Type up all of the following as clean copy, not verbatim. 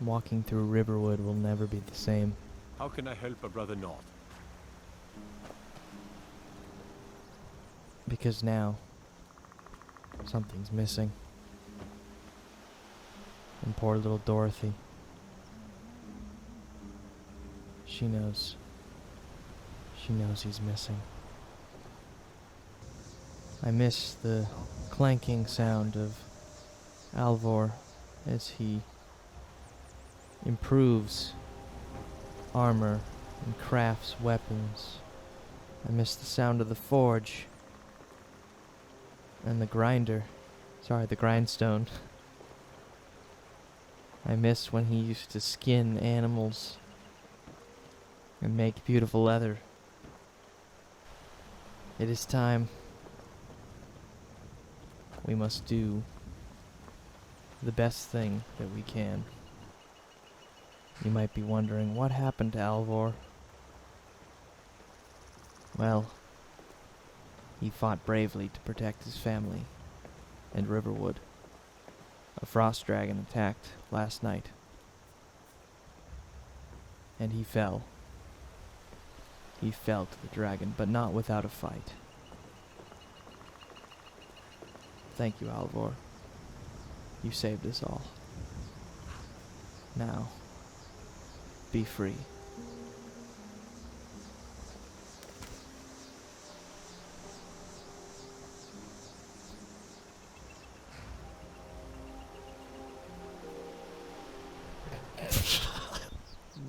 Walking through Riverwood will never be the same. How can I help a brother not? Because now, something's missing. And poor little Dorothy. She knows. She knows he's missing. I miss the clanking sound of Alvor as he improves armor and crafts weapons. I miss the sound of the forge and the grinder. Sorry, the grindstone. I miss when he used to skin animals and make beautiful leather. It is time. We must do the best thing that we can. You might be wondering, what happened to Alvor? Well, he fought bravely to protect his family and Riverwood. A frost dragon attacked last night, and he fell. He fell to the dragon, but not without a fight. Thank you, Alvor. You saved us all. Now, be free.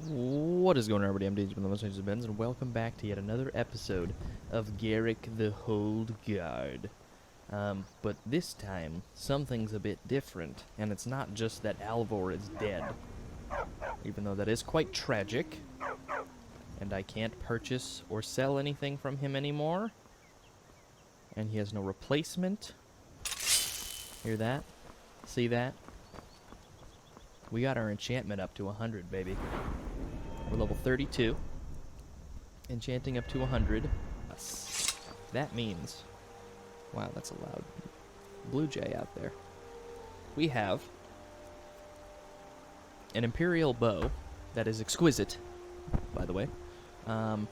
What is going on, everybody? I'm DangerBen, the most DangerBen, and welcome back to yet another episode of Garrick the Hold Guard. But this time, something's a bit different, and it's not just that Alvor is dead, even though that is quite tragic, and I can't purchase or sell anything from him anymore, and he has no replacement. Hear that? See that? We got our enchantment up to 100, baby. We're level 32. Enchanting up to 100. That means... Wow, that's a loud blue jay out there. We have an Imperial bow that is exquisite, by the way.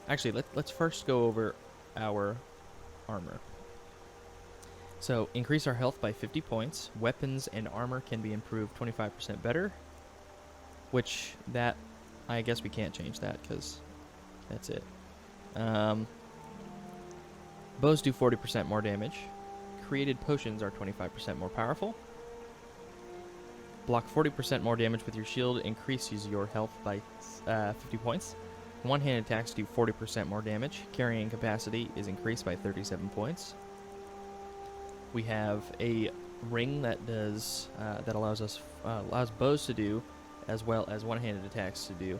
Actually, let's first go over our armor. So, increase our health by 50 points. Weapons and armor can be improved 25% better. Which, that, I guess we can't change that, because that's it. Bows do 40% more damage. Created potions are 25% more powerful. Block 40% more damage with your shield. Increases your health by 50 points. One-hand attacks do 40% more damage. Carrying capacity is increased by 37 points. We have a ring that does that allows bows to do, as well as one-handed attacks to do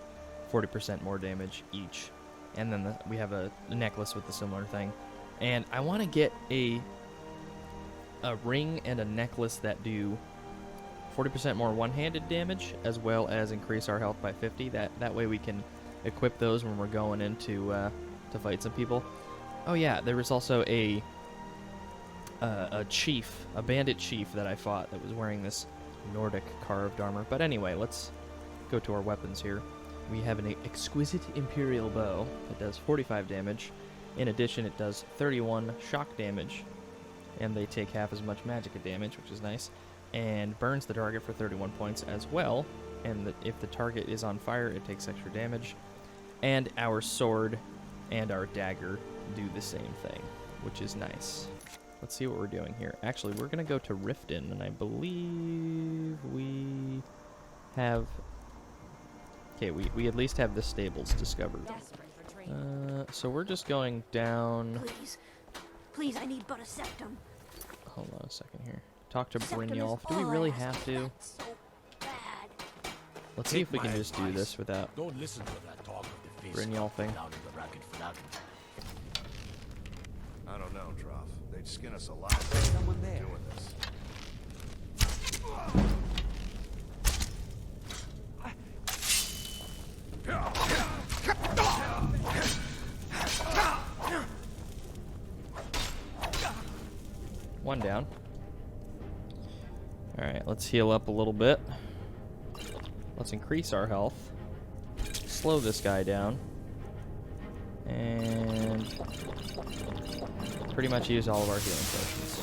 40% more damage each. And then we have a necklace with a similar thing. And I want to get a ring and a necklace that do 40% more one-handed damage, as well as increase our health by 50. That way we can equip those when we're going into to fight some people. Oh yeah, there was also a chief, a bandit chief that I fought that was wearing this Nordic carved armor. But anyway, let's go to our weapons here. We have an exquisite Imperial bow that does 45 damage. In addition, it does 31 shock damage, and they take half as much magicka damage, which is nice, and burns the target for 31 points as well. And if the target is on fire, it takes extra damage. And our sword and our dagger do the same thing, which is nice. Let's see what we're doing here. Actually, we're going to go to Riften, and I believe we have... Okay, we at least have the stables discovered. So we're just going down... Please, I need but a septum. Hold on a second here. Talk to Brynjolf. Do we really have to? So bad. Let's see if we can just do this without Don't listen to that talk of the face Brynjolfing. down in the racket for nothing. I don't know, Trough. They'd skin us alive. Someone there. Doing this. One down. Alright, let's heal up a little bit. Let's increase our health. Slow this guy down. And pretty much use all of our healing potions.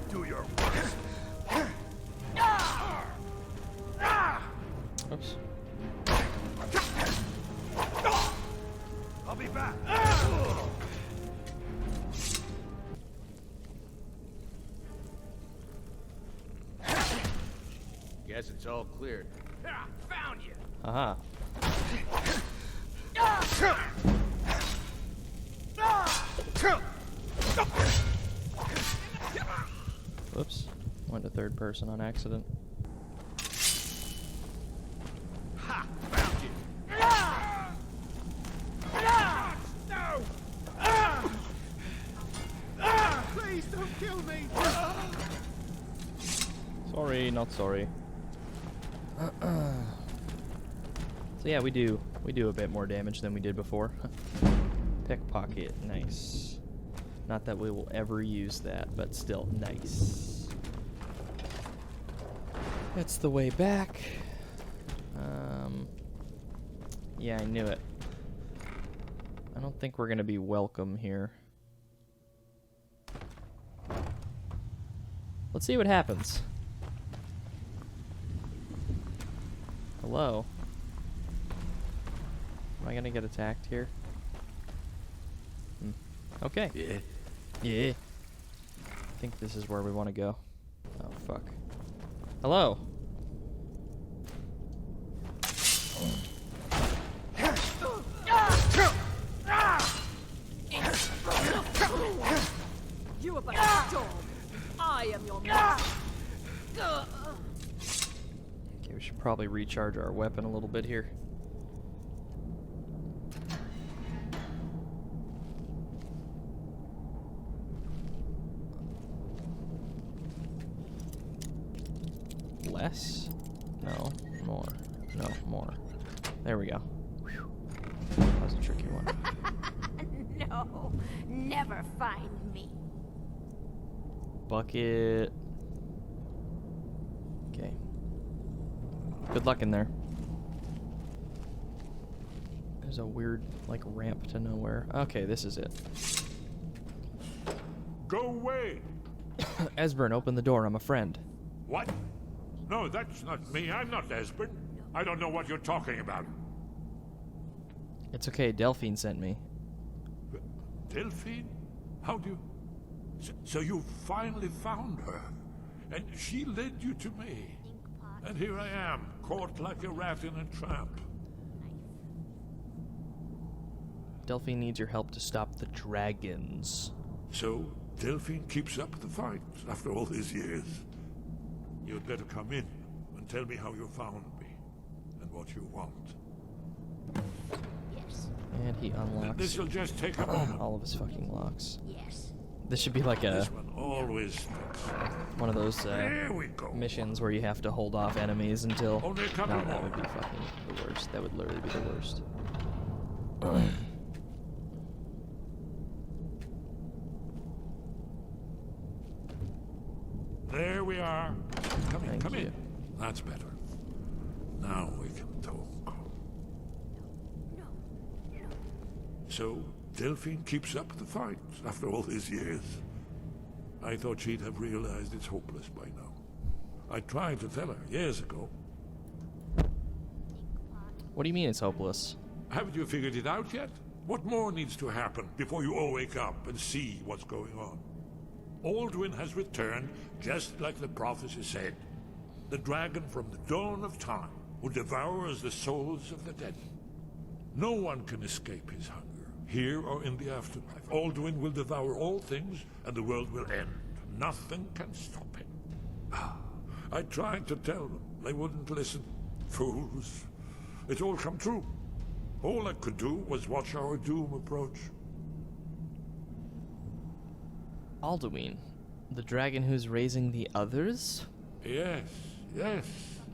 Do your worst. Oops. I'll be back. Guess it's all cleared. Found you. Aha. Whoops. Went to third person on accident. Ha! Found you. No! Please don't kill me. Sorry, not sorry. So yeah, we do a bit more damage than we did before. Pickpocket, nice. Not that we will ever use that, but still nice. That's the way back. Yeah, I knew it. I don't think we're gonna be welcome here. Let's see what happens. Hello? Am I gonna get attacked here? Okay. Yeah. Yeah. I think this is where we want to go. Oh, fuck. Hello? You about to storm. I am your master. Okay, we should probably recharge our weapon a little bit here. Less? No, more. No, more. There we go. Whew. That was a tricky one. No, never find me. Bucket. Okay. Good luck in there. There's a weird, like, ramp to nowhere. Okay, this is it. Go away! Esbern, open the door. I'm a friend. What? No, that's not me. I'm not Esbern. I don't know what you're talking about. It's okay. Delphine sent me. Delphine? How do you... So you finally found her, and she led you to me. And here I am, caught like a rat in a trap. Delphine needs your help to stop the dragons. So Delphine keeps up the fight after all these years. You'd better come in and tell me how you found me and what you want. Yes, And he unlocks This'll just take a moment. all of his fucking locks. yes. This should be like a This one always sticks. one of those There we go. missions where you have to hold off enemies until... Only a couple No, that more. would be fucking the worst. That would literally be the worst. There we are. Come in, Thank come you. in. That's better. Now we can talk. So, Delphine keeps up the fight after all these years. I thought she'd have realized it's hopeless by now. I tried to tell her years ago. What do you mean it's hopeless? Haven't you figured it out yet? What more needs to happen before you all wake up and see what's going on? Aldwin has returned, just like the prophecy said. The dragon from the dawn of time who devours the souls of the dead. No one can escape his hunger, here or in the afterlife. Aldwin will devour all things, and the world will end. Nothing can stop him. I tried to tell them. They wouldn't listen. Fools. It's all come true. All I could do was watch our doom approach. Alduin, the dragon who's raising the others? Yes, yes.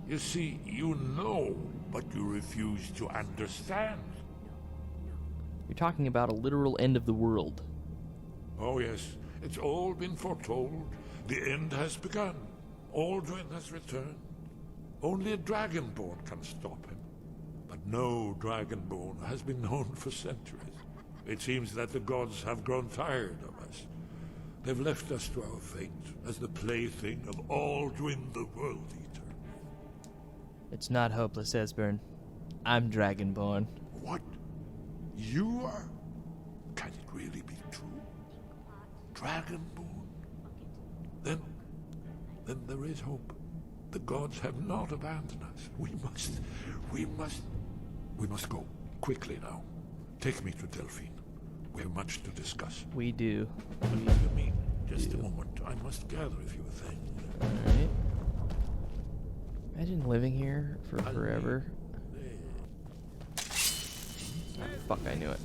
You see, you know, but you refuse to understand. You're talking about a literal end of the world. Oh yes, it's all been foretold. The end has begun. Aldrin has returned. Only a dragonborn can stop him. But no dragonborn has been known for centuries. It seems that the gods have grown tired of us. They've left us to our fate as the plaything of Aldwin the World Eater. It's not hopeless, Esbern. I'm Dragonborn. What? You are? Can it really be true? Dragonborn? Then there is hope. The gods have not abandoned us. We must go. Quickly now. Take me to Delphine. We have much to discuss. We do. Believe me, just a moment. I must gather a few things. Alright. Imagine living here for forever. Oh, fuck, I knew it.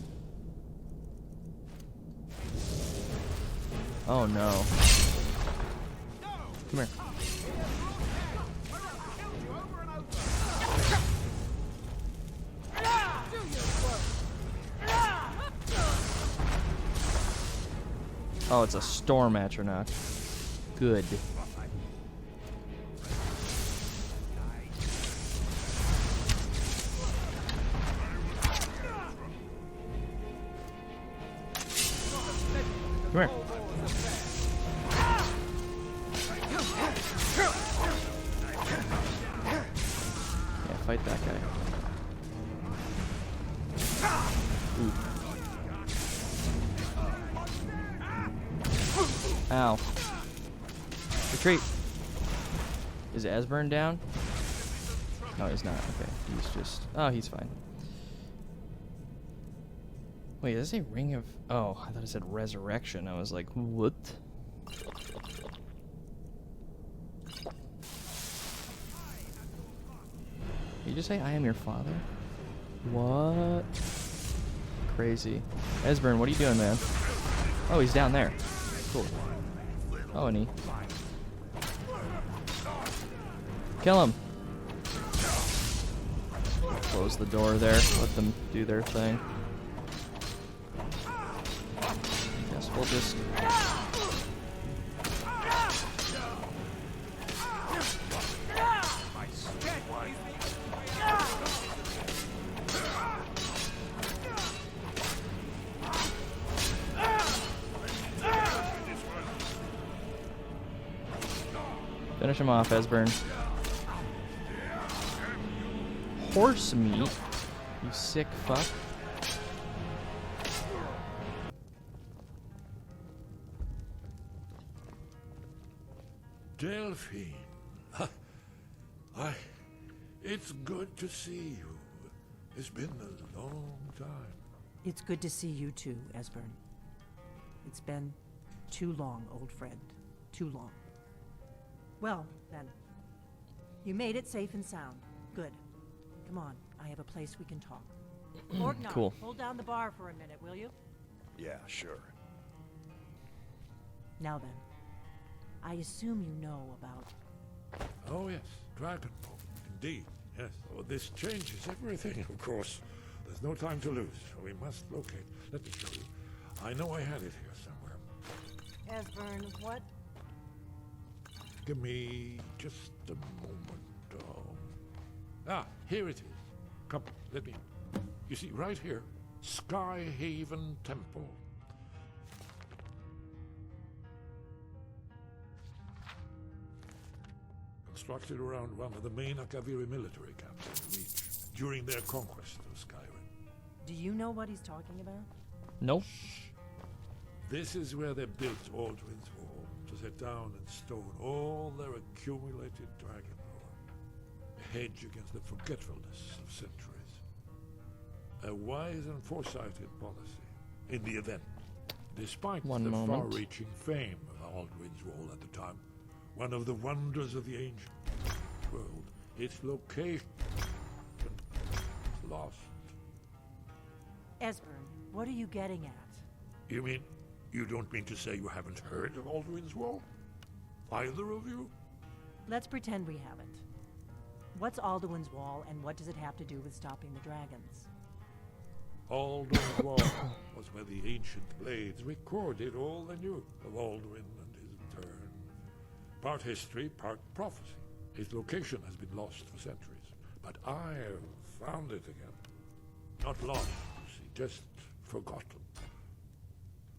Oh no. Come here. Oh, it's a storm Paarthurnax. Good. Come here. Yeah, fight that guy. Ooh. Ow. Retreat. Is Esbern down? No, he's not. Okay. He's just... Oh, he's fine. Wait, does it say Ring of... Oh, I thought it said Resurrection. I was like, what? Did you just say, I am your father? What? Crazy. Esbern, what are you doing, man? Oh, he's down there. Cool. Oh, and he... Kill him! Close the door there. Let them do their thing. Guess we'll just... Finish him off, Esbern. Horse meat? You sick fuck. Delphine. It's good to see you. It's been a long time. It's good to see you too, Esbern. It's been too long, old friend. Too long. Well, then. You made it safe and sound. Good. Come on, I have a place we can talk. Orgnar, Cool. hold down the bar for a minute, will you? Yeah, sure. Now then, I assume you know about... Oh yes, Dragonborn. Indeed, yes. Oh, this changes everything, of course. There's no time to lose. We must locate. Let me show you. I know I had it here somewhere. Esbern, what? Give me just a moment. Here it is. Come, let me... You see, right here, Skyhaven Temple. Constructed around one of the main Akaviri military camps in the region during their conquest of Skyrim. Do you know what he's talking about? Nope. This is where they built Aldwin's Wall, to set down in stone all their accumulated dragon lore, a hedge against the forgetfulness of centuries. A wise and foresighted policy in the event, despite the far-reaching fame of Aldwin's Wall at the time, one of the wonders of the ancient world, its location lost. Esbern, what are you getting at? You mean, you don't mean to say you haven't heard of Aldwin's Wall? Either of you? Let's pretend we haven't. What's Alduin's Wall, and what does it have to do with stopping the dragons? Aldwin's Wall was where the ancient blades recorded all they knew of Aldwin and his return. Part history, part prophecy. Its location has been lost for centuries, but I have found it again. Not lost, you see, just forgotten.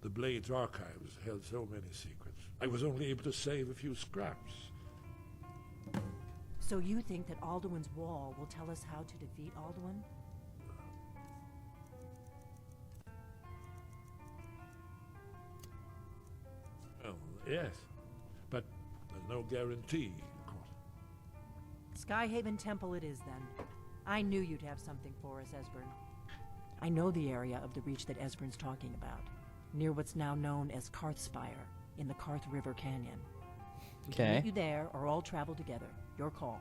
The Blade's archives held so many secrets. I was only able to save a few scraps. So you think that Alduin's wall will tell us how to defeat Alduin? Well, yes, but there's no guarantee, of course. Skyhaven Temple it is, then. I knew you'd have something for us, Esbern. I know the area of the Reach that Esbern's talking about, near what's now known as Karthspire, in the Karth River Canyon. We can Okay. meet you there, or all travel together. Your call.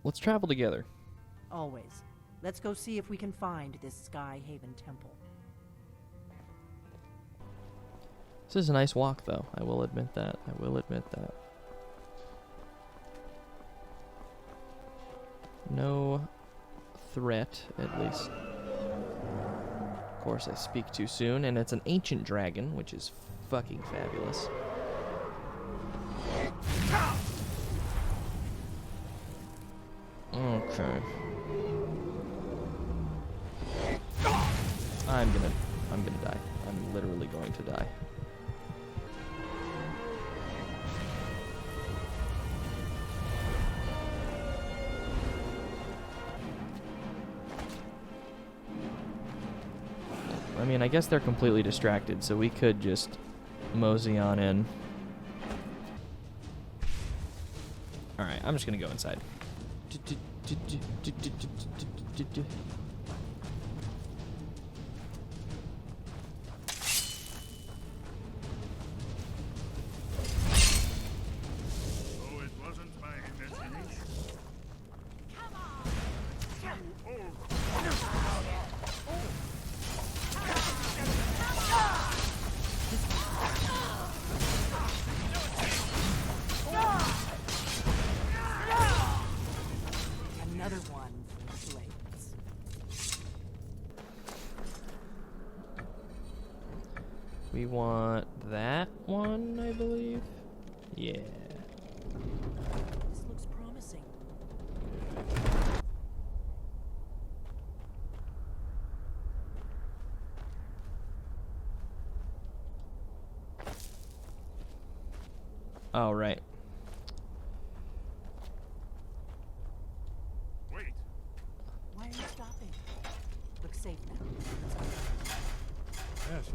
Let's travel together. Always. Let's go see if we can find this Skyhaven Temple. This is a nice walk, though. I will admit that. I will admit that. No threat, at least. Of course, I speak too soon, and it's an ancient dragon, which is fucking fabulous. Okay. I'm gonna die. I'm literally going to die. I mean, I guess they're completely distracted, so we could just mosey on in. Alright, I'm just gonna go inside. Oh, it wasn't my imagination. Another one for the Blades. We want that one, I believe. Yeah. This looks promising. Oh, right. Wait. Why are you stopping? Looks safe now. Yes,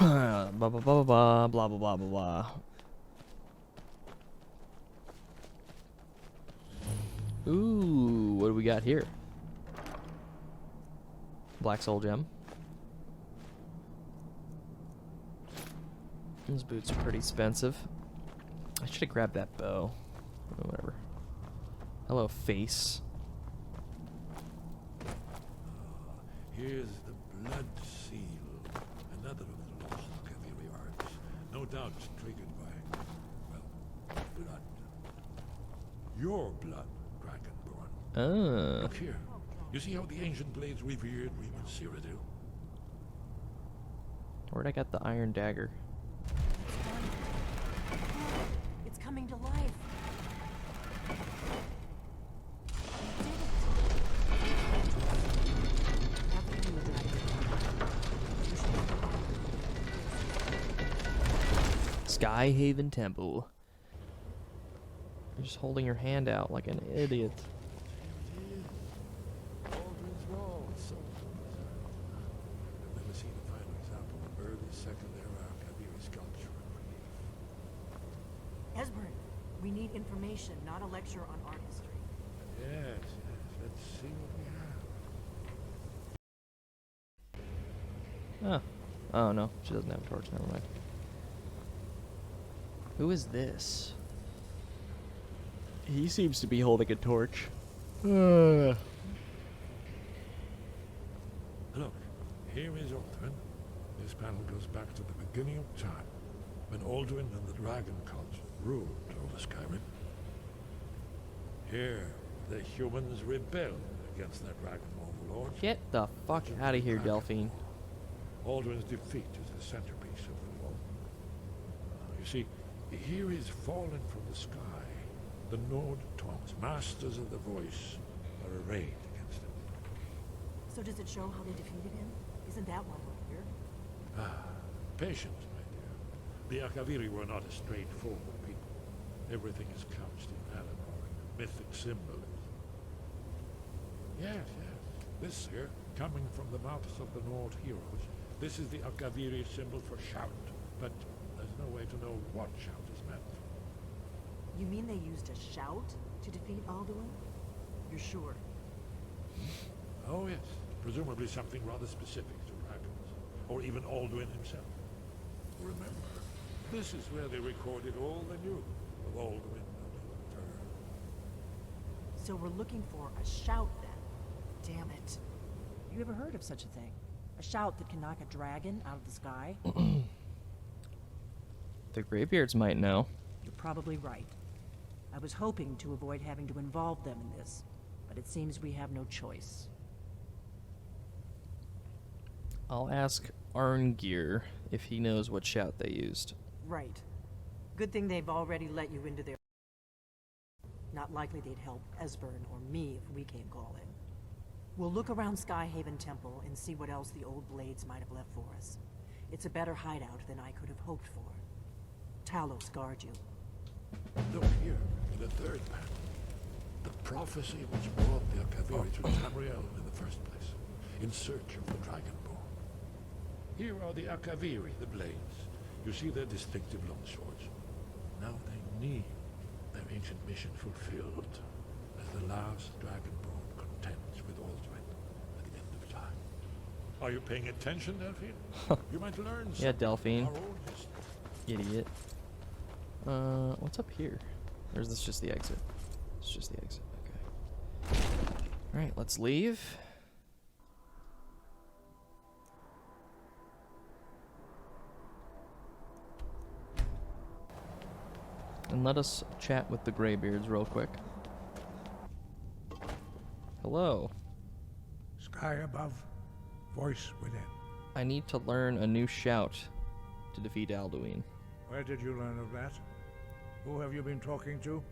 Blah blah blah blah blah blah blah blah blah. Ooh, what do we got here? Black soul gem. Those boots are pretty expensive. I should have grabbed that bow. Oh, whatever. Hello, face. Here's the blood seal, another of the lost Kaviri arts. No doubt triggered by, well, blood. Your blood, Dragonborn. Ah. Look here. You see how the ancient blades revered Reman Cyrodiil? Where'd I get the iron dagger? It's coming to life. Skyhaven Temple. You're just holding your hand out like an idiot. Aldrin's Wall, so I've never seen a final example of early second era Kaviri sculpture and relief. Esbern, we need information, not a lecture on art history. Yes, let's see what we have. Oh. Oh no, she doesn't have a torch, never mind. Who is this? He seems to be holding a torch. Look, here is Aldrin. This panel goes back to the beginning of time, when Aldrin and the Dragon Cult ruled over Skyrim. Here, the humans rebelled against their dragon overlords. Get the fuck out of here, Delphine. Aldrin's defeat is the centerpiece of the wall. see, here is fallen from the sky. The Nord Tongs, masters of the voice, are arrayed against him. So does it show how they defeated him? Isn't that why we're here? Patience, my dear. The Akaviri were not a straightforward people. Everything is couched in allegory, mythic symbolism. Yes, yes. This here, coming from the mouths of the Nord heroes, this is the Akaviri symbol for shout, but there's no way to know what shout is meant. You mean they used a shout to defeat Alduin? You're sure? Oh yes, presumably something rather specific to dragons, or even Alduin himself. Remember, this is where they recorded all they knew of Alduin and his return. So we're looking for a shout then. Damn it. You ever heard of such a thing? A shout that can knock a dragon out of the sky? The Greybeards might know. You're probably right. I was hoping to avoid having to involve them in this, but it seems we have no choice. I'll ask Arngir if he knows what shout they used. Right. Good thing they've already let you into their... Not likely they'd help Esbern or me if we came calling. We'll look around Skyhaven Temple and see what else the old blades might have left for us. It's a better hideout than I could have hoped for. Talos guard you. Look here, in the third panel. The prophecy which brought the Akaviri to Tamriel in the first place, in search of the Dragonborn. Here are the Akaviri, the blades. You see their distinctive long swords. Now they need their ancient mission fulfilled, as the last Dragonborn contends with Alduin at the end of time. Are you paying attention, Delphine? You might learn something. Yeah, Delphine. Our own history. Idiot. What's up here? Or is this just the exit? It's just the exit, okay. Alright, let's leave. And let us chat with the Greybeards real quick. Hello. Sky above, voice within. I need to learn a new shout to defeat Alduin. Where did you learn of that? Who have you been talking to?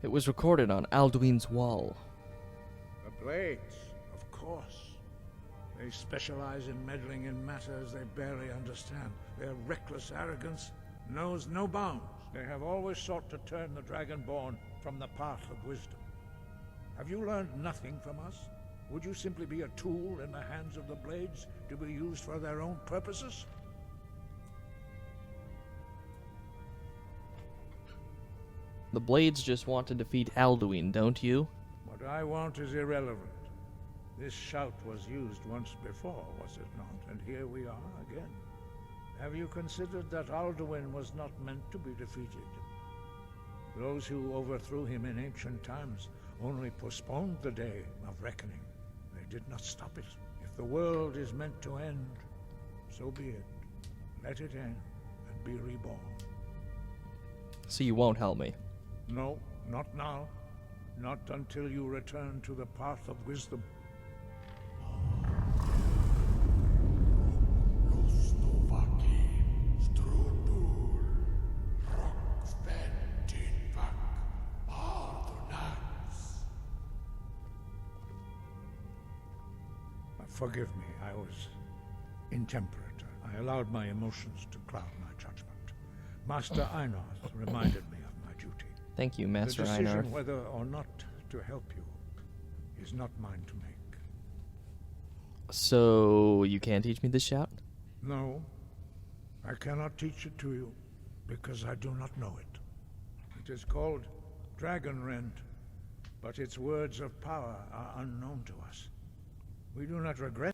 It was recorded on Alduin's wall. The Blades, of course. They specialize in meddling in matters they barely understand. Their reckless arrogance knows no bounds. They have always sought to turn the Dragonborn from the path of wisdom. Have you learned nothing from us? Would you simply be a tool in the hands of the Blades to be used for their own purposes? The Blades just want to defeat Alduin, don't you? What I want is irrelevant. This shout was used once before, was it not? And here we are again. Have you considered that Alduin was not meant to be defeated? Those who overthrew him in ancient times only postponed the day of reckoning. They did not stop it. If the world is meant to end, so be it. Let it end and be reborn. So you won't help me. No, not now. Not until you return to the path of wisdom. Forgive me, I was intemperate. I allowed my emotions to cloud my judgment. Master Einarth reminded me of my duty. Thank you, Master The decision Einarth. whether or not to help you is not mine to make. So you can't teach me this shout? No, I cannot teach it to you because I do not know it. It is called DangerBen, but its words of power are unknown to us. We do not regret.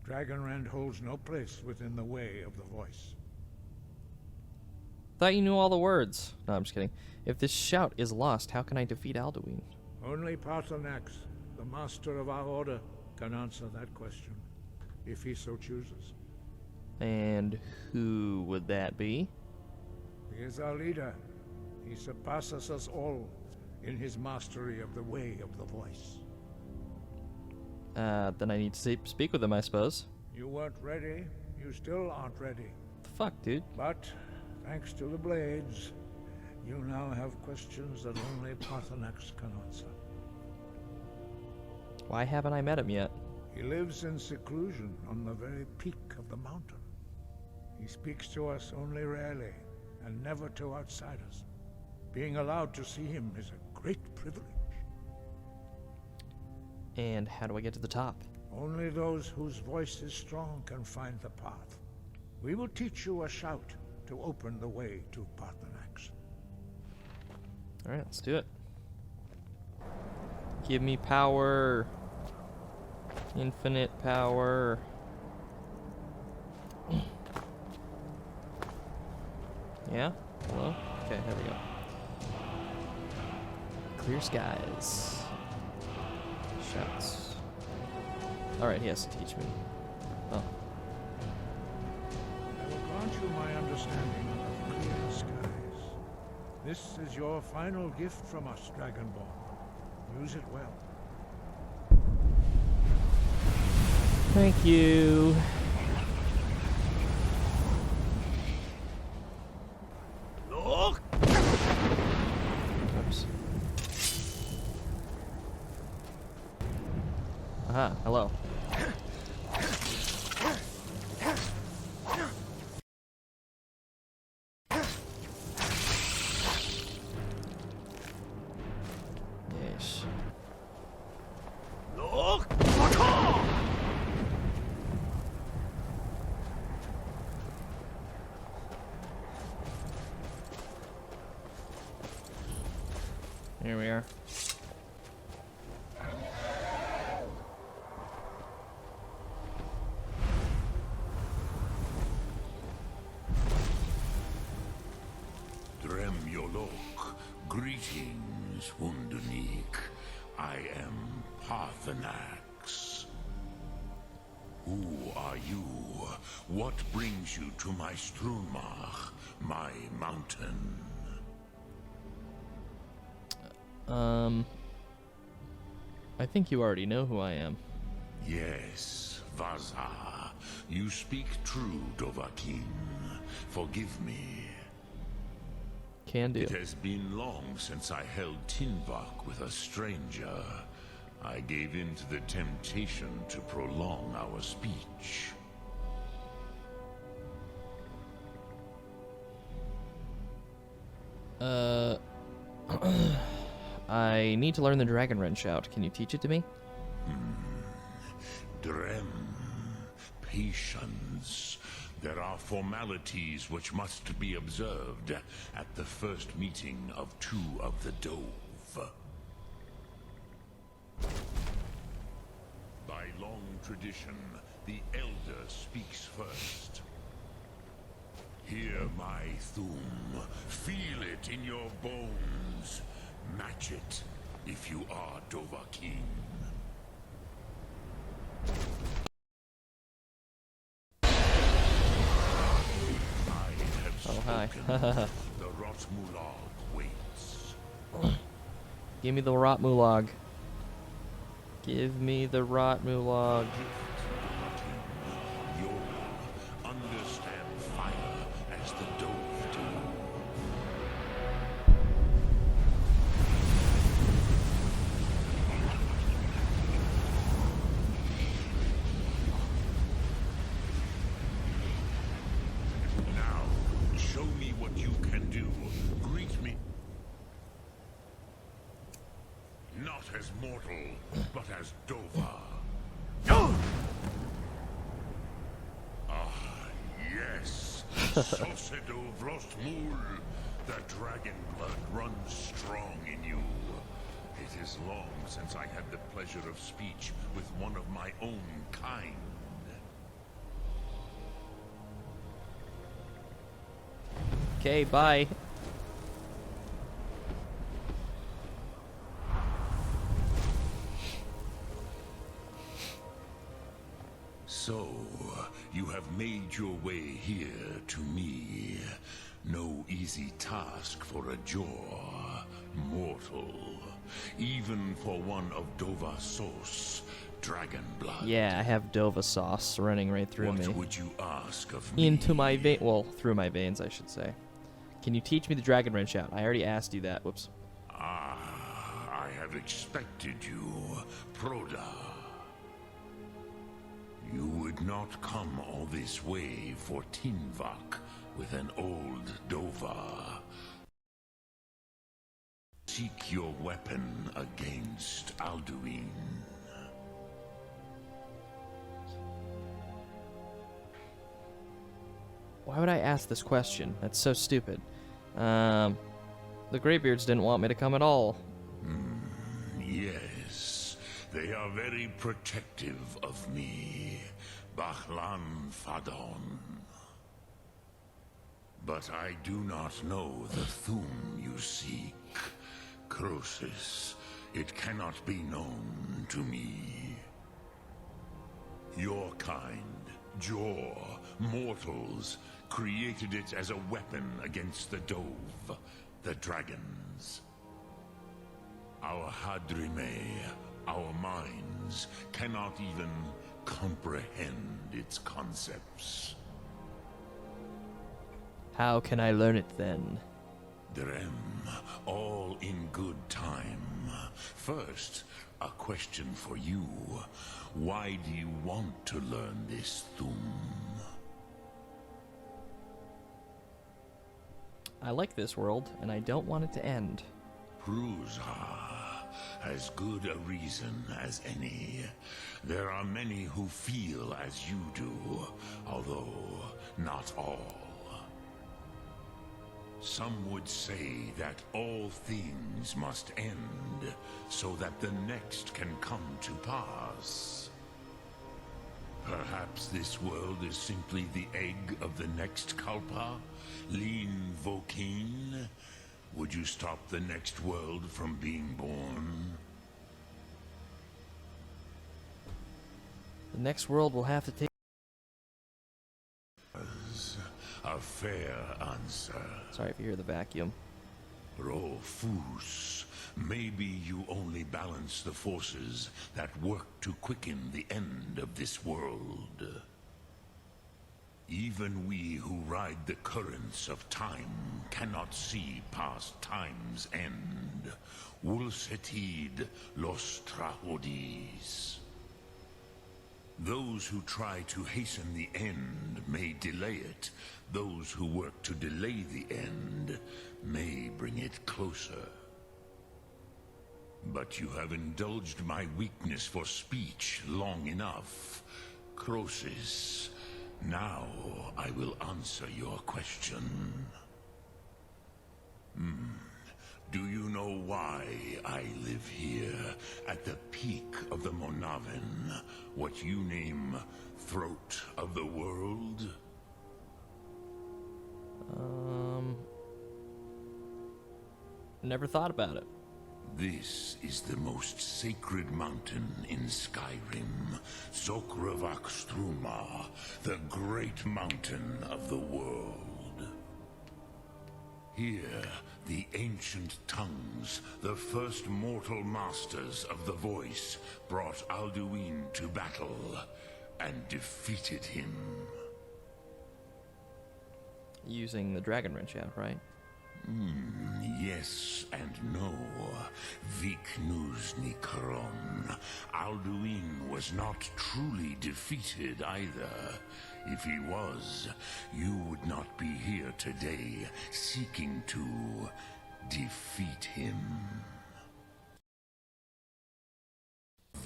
DangerBen holds no place within the way of the voice. Thought you knew all the words. No, I'm just kidding. If this shout is lost, how can I defeat Alduin? Only Paarthurnax, the master of our order, can answer that question, if he so chooses. And who would that be? He is our leader. He surpasses us all in his mastery of the way of the voice. Then I need to speak with him, I suppose. You weren't ready, You still aren't ready. The fuck, dude? But, thanks to the blades, you now have questions that only Paarthurnax can answer. Why haven't I met him yet? He lives in seclusion on the very peak of the mountain. He speaks to us only rarely, and never to outsiders. Being allowed to see him is a great privilege. And how do I get to the top? Only those whose voice is strong can find the path. We will teach you a shout to open the way to Paarthurnax. Alright, let's do it. Give me power. Infinite power. Yeah? Hello? Okay, there we go. Clear skies. Shouts. Alright, he has to teach me. Oh. I will grant you my understanding of clear skies. This is your final gift from us, Dragonborn. Use it well. Thank you. Look! Oops. Aha, hello. Yes. Look! Here we are. Drem Yolok, greetings, Wundernik. I am Paarthurnax. Who are you? What brings you to my Strunmach, my mountain? I think you already know who I am. Yes, Vaza. You speak true, Dovahkiin. Forgive me. Can do. It has been long since I held Tinvak with a stranger. I gave in to the temptation to prolong our speech. I need to learn the DangerBen shout. Can you teach it to me? Drem, patience. There are formalities which must be observed at the first meeting of two of the Dove. By long tradition, the Elder speaks first. Hear my Thum. Feel it in your bones. Match it if you are Dovahkiin. Oh, hi. The Rotmulag waits. Give me the Rotmulag. Give me the Rotmulag. You'll understand fire as the Dove do. Now, show me what you can do. Greet me. Not as mortal, but as Dova. Ah, yes. Sosedo Vrostmul. The dragon blood runs strong in you. It is long since I had the pleasure of speech with one of my own kind. Okay, bye. So, you have made your way here to me. No easy task for a Jor, mortal. Even for one of Dova Sos, dragon blood. Yeah, I have Dova sauce running right through What me. would you ask of me? Into my vein. Well, through my veins, I should say. Can you teach me the DangerBen shout? I already asked you that. Whoops. I have expected you, Proda. You would not come all this way for Tinvak with an old Dova. Seek your weapon against Alduin. Why would I ask this question? That's so stupid. The Greybeards didn't want me to come at all. Yes, they are very protective of me, Bahlan Fadon. But I do not know the Thum you seek. Croesus, it cannot be known to me. Your kind, Jor, mortals, created it as a weapon against the Dove, the dragons. Our Hadrime, our minds, cannot even comprehend its concepts. How can I learn it then? Drem, all in good time. First, a question for you. Why do you want to learn this Thum? I like this world, and I don't want it to end. Pruzha, as good a reason as any. There are many who feel as you do, although not all. Some would say that all things must end, so that the next can come to pass. Perhaps this world is simply the egg of the next Kalpa? Lean Vokin? Would you stop the next world from being born? The next world will have to take... A fair answer. Sorry if you hear the vacuum. Rofus, maybe you only balance the forces that work to quicken the end of this world. Even we who ride the currents of time cannot see past time's end. Wulsetid los trahodis. Those who try to hasten the end may delay it. Those who work to delay the end may bring it closer. But you have indulged my weakness for speech long enough. Croesus, now I will answer your question. Do you know why I live here, at the peak of the Monaven, what you name Throat of the World? Never thought about it. This is the most sacred mountain in Skyrim, Zokravak Struma, the great mountain of the world. Here, the ancient tongues, the first mortal masters of the voice, brought Alduin to battle and defeated him. Using the DangerBen shout, right? Yes and no. Viknuz Nikron. Alduin was not truly defeated either. If he was, you would not be here today seeking to defeat him.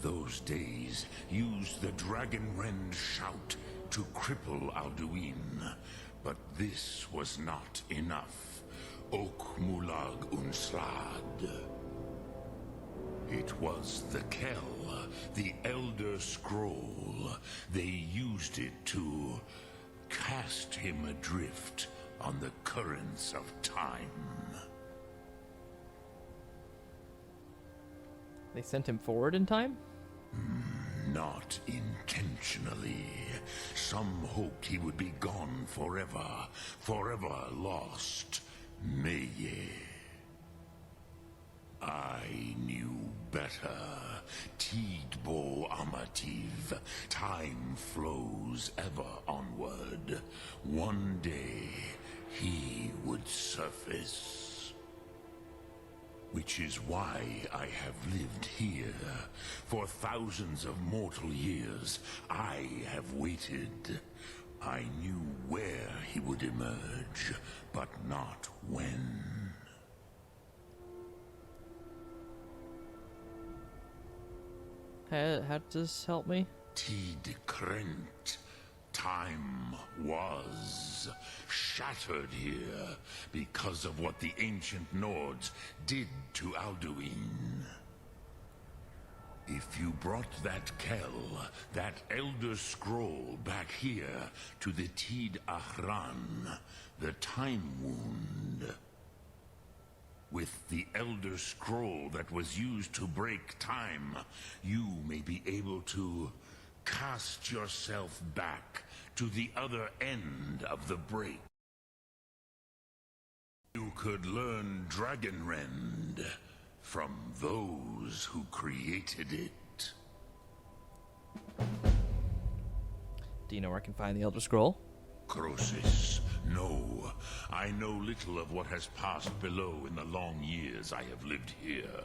Those days used the DangerBen shout to cripple Alduin, but this was not enough. Ok Mulag Unslad. It was the Kell, the Elder Scroll. They used it to cast him adrift on the currents of time. They sent him forward in time? Not intentionally. Some hoped he would be gone forever, forever lost. Meye. I knew better. Tidbo Amativ. Time flows ever onward. One day, he would surface. Which is why I have lived here. For thousands of mortal years, I have waited. I knew where he would emerge, but not when. How does this help me? Tid Krent. Time was shattered here because of what the ancient Nords did to Alduin. If you brought that Kell, that Elder Scroll, back here to the Tid Ahran, the Time Wound, with the Elder Scroll that was used to break time, you may be able to cast yourself back to the other end of the break. You could learn DangerBen from those who created it. Do you know where I can find the Elder Scroll? Croesus, no. I know little of what has passed below in the long years I have lived here.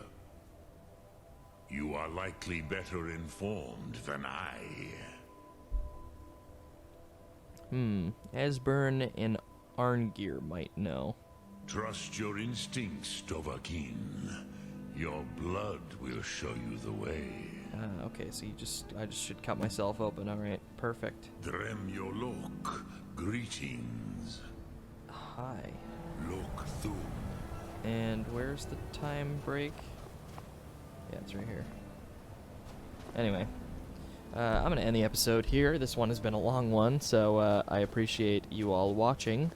You are likely better informed than I. Esbern and Arngir might know. Trust your instincts, Dovahkiin. Your blood will show you the way. Okay, so I just should cut myself open. Alright, perfect. Drem Yolok, greetings. Hi. Lok Thu. And where's the time break? Yeah, it's right here. Anyway, I'm going to end the episode here. This one has been a long one, so I appreciate you all watching.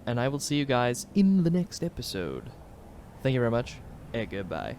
And I will see you guys in the next episode. Thank you very much, and goodbye.